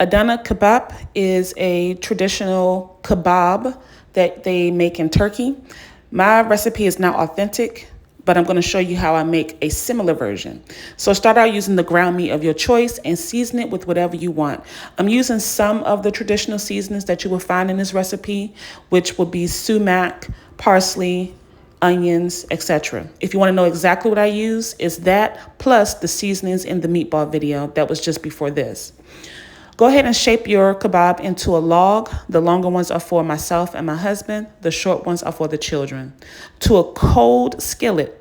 Adana kebab is a traditional kebab that they make in Turkey. My recipe is not authentic, but I'm going to show you how I make a similar version. So start out using the ground meat of your choice and season it with whatever you want. I'm using some of the traditional seasonings that you will find in this recipe, which will be sumac, parsley, onions, etc. If you want to know exactly what I use, it's that plus the seasonings in the meatball video that was just before this. Go ahead and shape your kebab into a log. The longer ones are for myself and my husband. The short ones are for the children. To a cold skillet,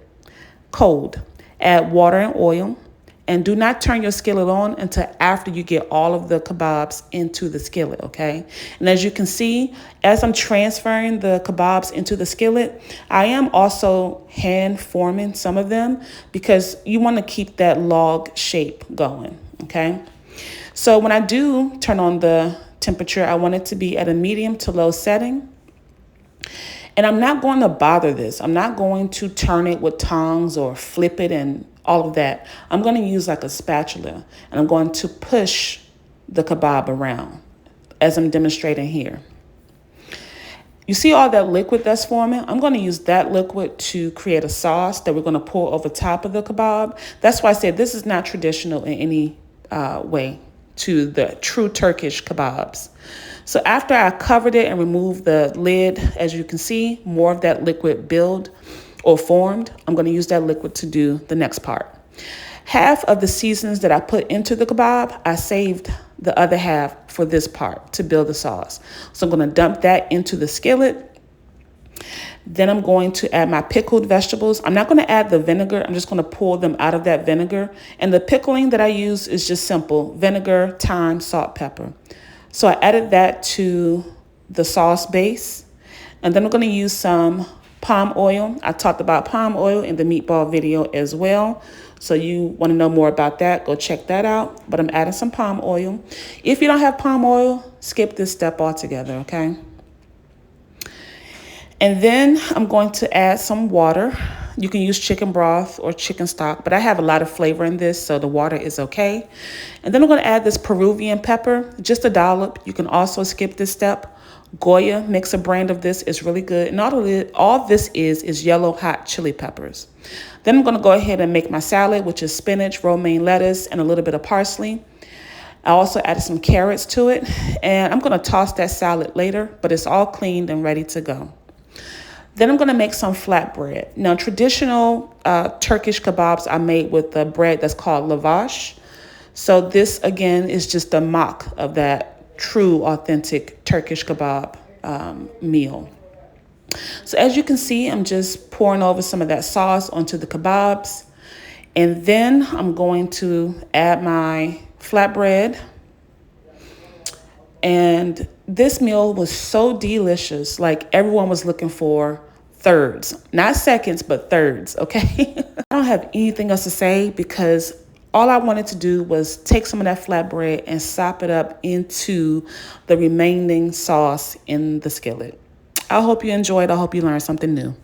add water and oil. And do not turn your skillet on until after you get all of the kebabs into the skillet, okay? And as you can see, as I'm transferring the kebabs into the skillet, I am also hand forming some of them because you want to keep that log shape going, okay? So when I do turn on the temperature, I want it to be at a medium to low setting. And I'm not going to bother this. I'm not going to turn it with tongs or flip it and all of that. I'm going to use like a spatula and I'm going to push the kebab around as I'm demonstrating here. You see all that liquid that's forming? I'm going to use that liquid to create a sauce that we're going to pour over top of the kebab. That's why I said this is not traditional in any way to the true Turkish kebabs. So after I covered it and removed the lid, as you can see, more of that liquid build or formed. I'm going to use that liquid to do the next part. Half of the seasonings that I put into the kebab, I saved the other half for this part to build the sauce. So I'm going to dump that into the skillet. Then I'm going to add my pickled vegetables. I'm not going to add the vinegar. I'm just going to pull them out of that vinegar. And the pickling that I use is just simple: vinegar, thyme, salt, pepper. So I added that to the sauce base. And then I'm going to use some palm oil. I talked about palm oil in the meatball video as well. So you want to know more about that, go check that out. But I'm adding some palm oil. If you don't have palm oil, skip this step altogether, okay? And then I'm going to add some water. You can use chicken broth or chicken stock, but I have a lot of flavor in this, so the water is okay. And then I'm going to add this Peruvian pepper, just a dollop. You can also skip this step. Goya makes a brand of this. It's really good. And all this is yellow hot chili peppers. Then I'm going to go ahead and make my salad, which is spinach, romaine lettuce, and a little bit of parsley. I also added some carrots to it, and I'm going to toss that salad later, but it's all cleaned and ready to go. Then I'm going to make some flatbread. Now, traditional Turkish kebabs are made with the bread that's called lavash. So this, again, is just a mock of that true, authentic Turkish kebab meal. So as you can see, I'm just pouring over some of that sauce onto the kebabs. And then I'm going to add my flatbread. And this meal was so delicious. Like, everyone was looking for thirds, not seconds, but thirds, okay? I don't have anything else to say because all I wanted to do was take some of that flatbread and sop it up into the remaining sauce in the skillet. I hope you enjoyed. I hope you learned something new.